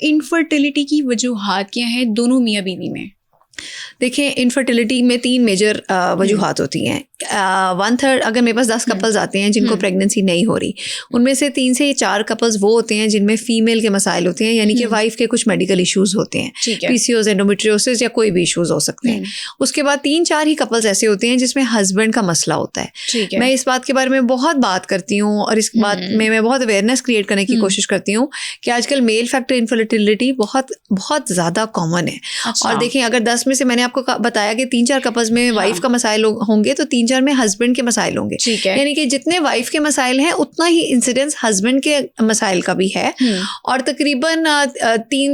Infertility की वजूहात क्या हैं दोनों मियाँ बीवी में? देखिए, इनफर्टिलिटी में 3 मेजर वजूहात होती हैं। 1/3 अगर मेरे पास 10 कपल्स आते हैं जिनको प्रेगनेंसी नहीं हो रही, उनमें से 3 से 4 कपल्स वो होते हैं जिनमें फीमेल के मसाइल होते हैं, यानी कि वाइफ के कुछ मेडिकल इश्यूज होते हैं, पीसीओएस, एंडोमेट्रियोसिस या कोई भी इश्यूज हो सकते हैं। उसके बाद 3-4 ही कपल्स ऐसे होते हैं जिसमें हस्बैंड का मसला होता है। मैं इस बात के बारे में बहुत बात करती हूँ और इस बात में मैं बहुत अवेयरनेस क्रिएट करने की कोशिश करती हूँ कि आजकल मेल फैक्टर इनफर्टिलिटी बहुत बहुत ज़्यादा कॉमन है। और देखें, अगर 10 में से मैंने आपको बताया कि 3-4 कपल्स में वाइफ का मसाइल होंगे तो 3-4 में हस्बैंड के मसाइल होंगे। यानी कि जितने वाइफ के मसाइल हैं उतना ही इंसिडेंस हस्बैंड के मसाइल का भी है। और तकरीबन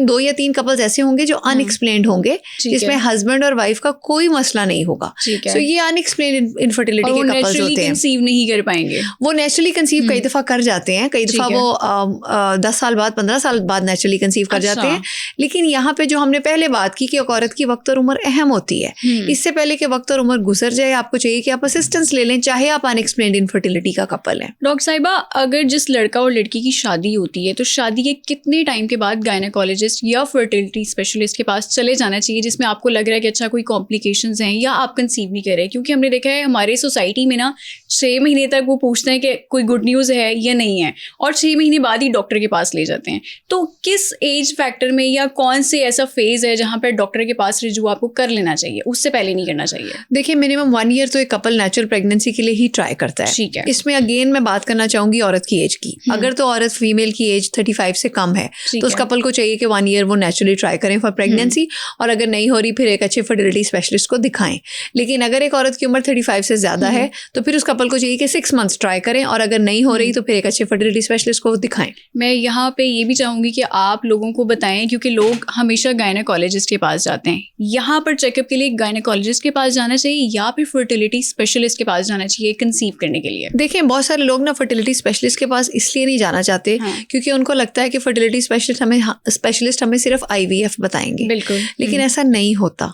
2 या 3 कपल्स ऐसे होंगे जो अनएक्सप्लेन्ड होंगे, जिसमें हस्बैंड और वाइफ का कोई मसला नहीं होगा। तो ये अनएक्सप्लेन्ड इनफर्टिलिटी के कपल्स होते हैं। कंसीव नहीं कर पाएंगे, वो नेचुरली कंसीव कई दफा कर जाते हैं, कई दफा वो 10 साल बाद 15 साल बाद नेचुरली कंसीव कर जाते हैं। लेकिन यहाँ पे जो हमने पहले बात की कि एक औरत की वक्त और उम्र अहम होती है, इससे पहले कि वक्त और उम्र गुजर जाए आपको चाहिए कि आप असिस्टेंस ले लें, चाहे आप अनएक्सप्लेन्ड इनफर्टिलिटी का कपल है। डॉक्टर साहिबा, अगर जिस लड़का और लड़की की शादी होती है तो शादी के कितने टाइम के बाद गायनेकोलॉजिस्ट या फर्टिलिटी स्पेशलिस्ट के पास चले जाना चाहिए जिसमें आपको लग रहा है कि अच्छा कोई कॉम्प्लिकेशंस हैं या आप कंसीव नहीं कर रहे? क्योंकि हमने देखा है हमारे सोसाइटी में ना 6 महीने तक वो पूछते हैं कि कोई गुड न्यूज़ है या नहीं है, और 6 महीने बाद ही डॉक्टर के पास ले जाते हैं। तो किस एज फैक्टर में या कौन से ऐसा फेज है जहाँ पर डॉक्टर के पास रिजू आपको कर लेना चाहिए, उससे पहले नहीं करना चाहिए? देखिए, मिनिमम 1 ईयर तो एक कपल नेचुरल प्रेगनेंसी के लिए ही ट्राई करता है। ठीक है। इसमें अगेन मैं बात करना चाहूंगी औरत की एज की। अगर तो औरत फीमेल की एज 35 से कम है तो उस कपल को चाहिए कि 1 ईयर वो नेचुरली ट्राई करें फॉर प्रेगनेंसी, और अगर नहीं हो रही फिर एक अच्छे फर्टिलिटी स्पेशलिस्ट को दिखाएं। लेकिन अगर एक औरत की उम्र 35 से ज्यादा है तो फिर उस कपल को चाहिए कि 6 मंथ्स ट्राई करें, और अगर नहीं हो रही तो फिर एक अच्छे फर्टिलिटी स्पेशलिस्ट को दिखाएं। मैं यहाँ पे ये भी चाहूंगी कि आप लोगों को बताएं, क्योंकि लोग हमेशा गायनेकोलॉजिस्ट के पास जाते हैं, यहाँ पर चेकअप के लिए गायनेकोलॉजिस्ट के पास जाना चाहिए या फिर फर्टिलिटी स्पेशलिस्ट के पास जाना चाहिए कंसीव करने के लिए? देखिए, बहुत सारे लोग ना फर्टिलिटी स्पेशलिस्ट के पास इसलिए नहीं जाना चाहते क्योंकि उनको लगता है कि फर्टिलिटी स्पेशलिस्ट हमें सिर्फ IVF बताएंगे। बिल्कुल। लेकिन ऐसा नहीं होता।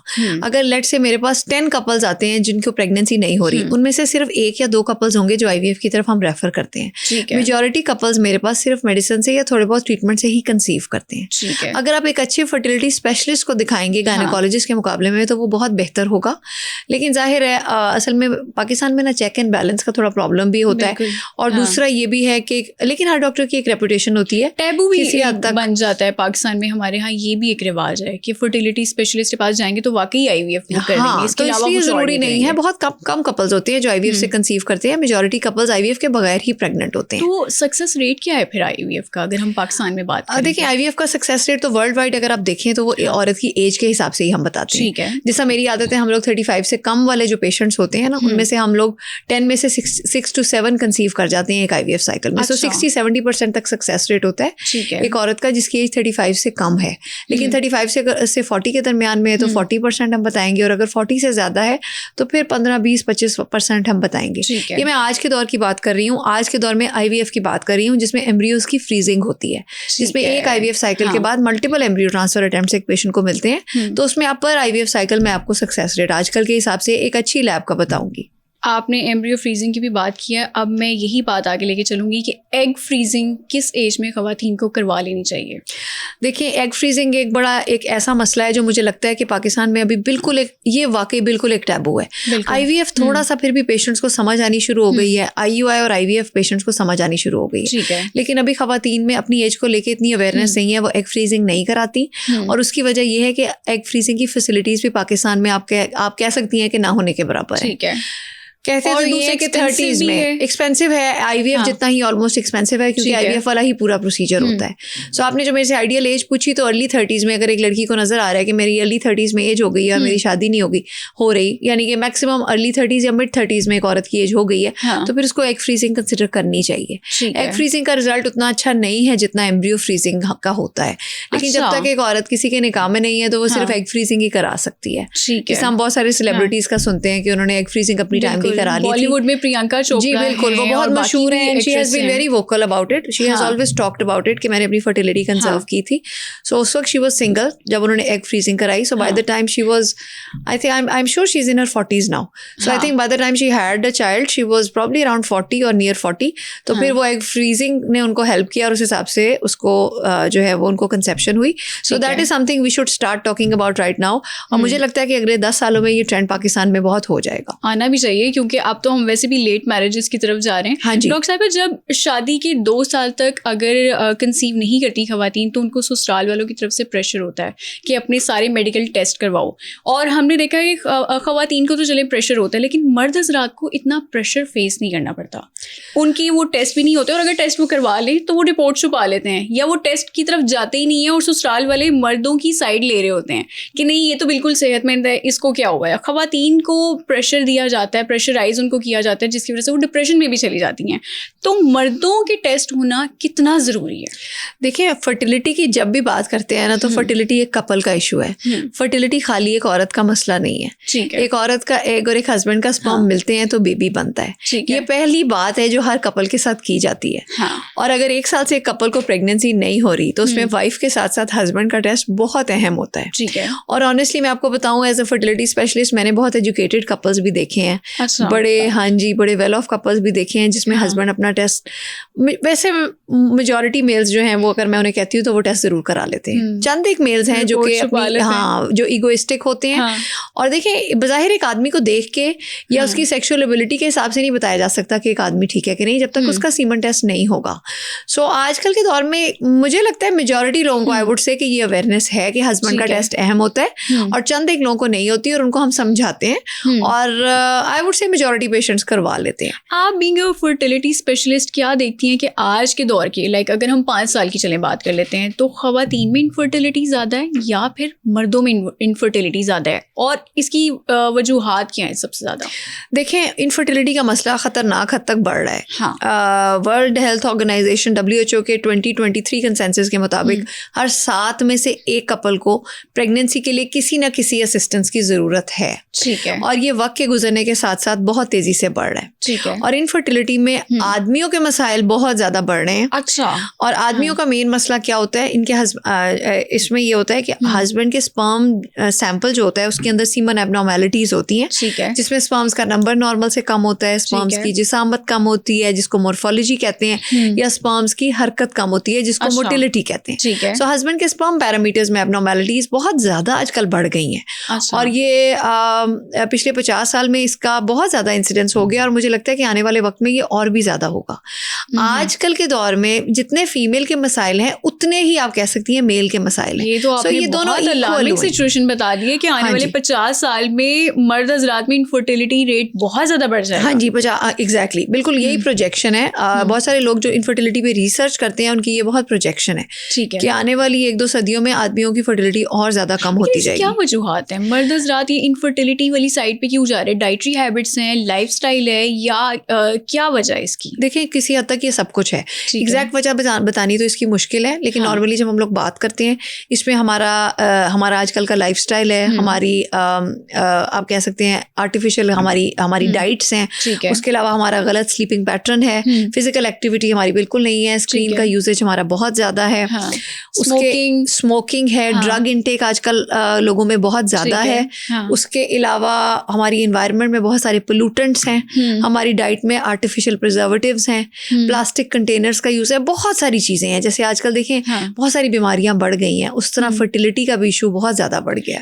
अगर लेट से मेरे पास 10 कपल्स आते हैं जिनको प्रेगनेंसी नहीं हो रही, उनमें से सिर्फ 1 या 2 कपल्स होंगे जो IVF की तरफ हम रेफर करते हैं। मेजॉरिटी कपल्स मेरे पास सिर्फ मेडिसिन से या थोड़े बहुत ट्रीटमेंट से ही कंसीव करते हैं। अगर आप एक अच्छे फर्टिलिटी स्पेशलिस्ट को दिखाएंगे गायनेकोलॉजिस्ट के मुकाबले में तो वो बहुत बेहतर होगा। लेकिन जाहिर है असल में पाकिस्तान में ना चेक एंड बैलेंस का थोड़ा प्रॉब्लम भी होता है, और दूसरा ये भी है कि लेकिन हर डॉक्टर की एक रेपुटेशन होती है, टैबू भी किसी हद तक बन जाता है पाकिस्तान में। हमारे यहाँ ये भी एक रिवाज है कि फर्टिलिटी स्पेशलिस्ट के पास जाएंगे तो वाकई IVF कर लेंगे, इसके अलावा इसलिए जरूरी नहीं है। बहुत कम कपल्स होते हैं जो IVF से कंसीव करते हैं, मेजॉरिटी कपल्स IVF के बगैर ही प्रेग्नेंट होते हैं। तो सक्सेस रेट क्या है फिर IVF का, अगर हम पाकिस्तान में बात करें? देखिए, IVF का सक्सेस रेट तो वर्ल्ड वाइड अगर आप देखें तो वो औरत की एज के हिसाब से ही हम बताते हैं। ठीक है। जैसा मेरी आदत है, हम लोग 35 से कम वाले जो पेशेंट्स होते हैं ना, उनमें से हम लोग 10 में से 6 to 7 कंसीव कर जाते हैं एक IVF साइकिल में। 60-70% तक सक्सेस रेट होता है एक औरत का जिसकी एज 35 से कम है। लेकिन 35 से 40 के दरमियान में है तो 40% हम बताएंगे, और अगर 40 से ज्यादा है तो फिर 15-20-25% हम बताएंगे। ये मैं आज के दौर की बात कर रही हूँ, आज के दौर में IVF की बात कर रही हूँ, जिसमें एम्ब्रियोज की फ्रीजिंग होती है, जिसमें एक IVF साइकिल के बाद मल्टीपल एम्ब्रियो ट्रांसफर अटेम्प्ट्स एक पेशेंट को मिलते हैं। तो उसमें आप पर IVF साइकिल में आपको सक्सेस रेट आजकल के हिसाब से एक अच्छी लैब का बताऊंगी। आपने एम्ब्रियो फ्रीजिंग की भी बात की है, अब मैं यही बात आगे लेके चलूंगी कि एग फ्रीजिंग किस एज में ख़वातीन को करवा लेनी चाहिए? देखिए, एग फ्रीजिंग एक ऐसा मसला है जो मुझे लगता है कि पाकिस्तान में अभी बिल्कुल एक टैबू है। IVF थोड़ा सा फिर भी पेशेंट्स को समझ आनी शुरू हो गई है, IUI और IVF पेशेंट्स को समझ आनी शुरू हो गई है। लेकिन अभी ख़वातीन में अपनी एज को लेकर इतनी अवेयरनेस नहीं है, वो एग फ्रीजिंग नहीं कराती, और उसकी वजह यह है कि एग फ्रीजिंग की फैसिलिटीज़ भी पाकिस्तान में आप कह सकती हैं कि ना होने के बराबर है। कहते तो ये है कि 30s में एक्सपेंसिव है, IVF जितना ही ऑलमोस्ट एक्सपेंसिव है, क्योंकि IVF वाला ही पूरा प्रोसीजर होता है। सो आपने जो मेरे से आइडियल एज पूछी तो अर्ली 30s में अगर एक लड़की को नजर आ रहा है कि मेरी अर्ली 30s में एज हो गई है और मेरी शादी नहीं हो रही, यानी कि मैक्सिमम अर्ली 30s या मिड 30s में एक औरत की एज हो गई है, तो फिर उसको एग फ्रीजिंग कंसिडर करनी चाहिए। एग फ्रीजिंग का रिजल्ट उतना अच्छा नहीं है जितना एम्ब्रियो फ्रीजिंग का होता है, लेकिन जब तक एक औरत किसी के निकाह में नहीं है तो वो सिर्फ एग फ्रीजिंग ही करा सकती है। जैसे हम बहुत सारे सेलिब्रिटीज का सुनते हैं कि उन्होंने एग फ्रीजिंग अपनी टाइम शादी करा ली थी। बॉलीवुड में प्रियंका चोपड़ा जी बिल्कुल, वो बहुत मशहूर है and she has been very vocal about it, she has always talked about it कि मैंने अपनी फर्टिलिटी कंजर्व की थी। सो उस वक्त शी वाज सिंगल जब उन्होंने एग फ्रीजिंग कराई। So by the time she was, I think I am sure she is in her 40s now. So I think by the time she had a child she was probably around 40 और near 40। तो फिर वो egg freezing ने उनको help किया और उस हिसाब से उसको जो है वो उनको कंसेप्शन हुई। So that is something we should start talking about right now. और मुझे लगता है कि अगले 10 सालों में ये ट्रेंड पाकिस्तान में बहुत हो जाएगा, आना भी चाहिए, क्योंकि अब तो हम वैसे भी लेट मैरिजेस की तरफ जा रहे हैं। हाँ जी। डॉक्टर साहिबा, जब शादी के 2 साल तक अगर कंसीव नहीं करती खवातीन तो उनको ससुराल वालों की तरफ से प्रेशर होता है कि अपने सारे मेडिकल टेस्ट करवाओ। और हमने देखा है कि खवातीन को तो चले प्रेशर होता है, लेकिन मर्द हज़रात को इतना प्रेशर फेस नहीं करना पड़ता। उनकी वो टेस्ट भी नहीं होते, और अगर टेस्ट वो करवा लें तो वो रिपोर्ट छुपा लेते हैं, या वो टेस्ट की तरफ जाते ही नहीं है और ससुराल वाले मर्दों की साइड ले रहे होते हैं कि नहीं ये तो बिल्कुल सेहतमंद है, इसको क्या हुआ है। खवातीन को प्रेशर दिया जाता है, प्रेशराइज उनको किया जाता है, जिसकी वजह से वो डिप्रेशन में भी चली जाती हैं। तो मर्दों के टेस्ट होना कितना ज़रूरी है? देखिए, फर्टिलिटी की जब भी बात करते हैं ना तो फर्टिलिटी एक कपल का इशू है। फर्टिलिटी खाली एक औरत का मसला नहीं है। ठीक है। एक औरत का एग और एक हस्बैंड का स्पर्म मिलते हैं तो बेबी बनता है। ये पहली बात है जो हर कपल के साथ की जाती है। और अगर 1 साल से एक कपल को प्रेगनेंसी नहीं हो रही तो उसमें वाइफ के साथ साथ हस्बैंड का टेस्ट बहुत अहम होता है। ठीक है। और ऑनेस्टली मैं आपको बताऊं, एज अ फर्टिलिटी स्पेशलिस्ट मैंने बहुत एजुकेटेड कपल्स भी देखे हैं। अच्छा। बड़े, हाँ जी, बड़े वेल ऑफ कपल्स भी देखे हैं जिसमें हस्बैंड अपना टेस्ट, वैसे मेजॉरिटी मेल्स जो हैं वो अगर मैं उन्हें कहती हूँ तो वो टेस्ट जरूर करा लेते हैं। चंद एक मेल्स हैं जो कि जो इगोइस्टिक होते हैं। और देखिए, बज़ाहिर एक आदमी को देख के या उसकी सेक्सुअल एबिलिटी के हिसाब से नहीं बताया जा सकता कि एक आदमी ठीक है कि नहीं जब तक उसका सीमन टेस्ट नहीं होगा। सो आजकल के दौर में मुझे लगता है मेजॉरिटी लोगों को आई वुड से कि ये अवेयरनेस है कि हस्बैंड का टेस्ट अहम होता है, और चंद एक लोगों को नहीं होती और उनको हम समझाते हैं, और I would say majority patients करवा लेते हैं। आप बीइंग अ फर्टिलिटी स्पेशलिस्ट क्या देखती हैं कि आज के दौर की, लाइक अगर हम 5 साल की चलें बात कर लेते हैं, तो खवातीन में इनफर्टिलिटी ज़्यादा है या फिर मर्दों में इनफर्टिलिटी ज़्यादा है, और इसकी वजूहात क्या है सबसे ज़्यादा? देखें, इनफर्टिलिटी का मसला ख़तरनाक हद तक बढ़ रहा है। हाँ। वर्ल्ड हेल्थ ऑर्गेनाइजेशन WHO के 2023 कंसेंसस के मुताबिक हर 7 में से 1 कपल को प्रेगनेंसी के लिए किसी न किसी असिस्टेंस की ज़रूरत है। ठीक है। और ये वक्त के गुजरने के साथ साथ बहुत तेज़ी से बढ़ रहा है। ठीक है। और इनफर्टिलिटी में आदमियों के मसाइल बहुत ज़्यादा बढ़ रहे हैं। अच्छा। और आदमियों का मेन मसला क्या होता है, इनके इसमें ये होता है कि हस्बैंड के स्पर्म सैंपल जो होता है उसके अंदर सीमन एब्नॉर्मैलिटीज होती हैं। ठीक है। जिसमें स्पर्म्स का नंबर नॉर्मल से कम होता है, स्पर्म्स की जिसामत कम होती है जिसको मोर्फोलॉजी कहते हैं, या स्पर्म्स की हरकत कम होती है जिसको मोटिलिटी कहते हैं। ठीक है। सो हस्बैंड के स्पर्म पैरामीटर्स में एब्नॉर्मैलिटीज बहुत ज़्यादा आजकल बढ़ गई हैं। अच्छा। और ये पिछले 50 साल में इसका बहुत ज़्यादा इंसिडेंस हो गया, और मुझे लगता है कि आने वाले वक्त में ये और भी ज़्यादा होगा। आजकल के दौर में जितने फीमेल के मसाइल हैं उतने ही आप कह सकती हैं मेल के मसाइल हैं। ये तो आपने बहुत अलार्मिंग सिचुएशन बता दी है कि आने वाले 50 साल में मर्द हज़रात में इनफर्टिलिटी रेट बहुत ज़्यादा बढ़ जाएगा। हाँ जी, एग्जैक्टली, बिल्कुल यही प्रोजेक्शन है। बहुत सारे लोग जो इनफर्टिलिटी पे रिसर्च करते हैं उनकी ये बहुत प्रोजेक्शन है। ठीक है। कि आने वाली 1-2 सदियों में आदमियों की फर्टिलिटी और ज़्यादा कम होती जाएगी। क्या वजूहात है? मर्द हज़रात ये इनफर्टिलिटी वाली साइड पे क्यों जा रहे हैं? डाइटरी हैबिट्स हैं, लाइफस्टाइल है, या क्या वजह है इसकी? देखिए, किसी हद तक ये सब कुछ है। एग्जैक्ट वजह बतानी तो इसकी मुश्किल है, लेकिन नॉर्मली जब हम लोग बात करते हैं इसमें हमारा आजकल का लाइफस्टाइल है, हमारी आप कह सकते हैं आर्टिफिशियल हमारी डाइट्स हैं, उसके अलावा हमारा गलत स्लीपिंग पैटर्न है, फिजिकल एक्टिविटी हमारी बिल्कुल नहीं है, स्क्रीन का यूजेज हमारा बहुत ज़्यादा है, स्मोकिंग है, ड्रग इनटेक आजकल लोगों में बहुत ज़्यादा है। उसके अलावा हमारी इन्वायरमेंट में बहुत सारे पोल्यूटेंट्स हैं, हमारी डाइट में आर्टिफिशियल प्रिजर्वेटिव्स हैं, प्लास्टिक कंटेनर्स का यूज़ है, बहुत सारी चीज़ें हैं। जैसे आजकल देखें बहुत सारी बीमारियां बढ़ गई हैं, उस तरह फर्टिलिटी का भी इशू बहुत ज़्यादा बढ़ गया है।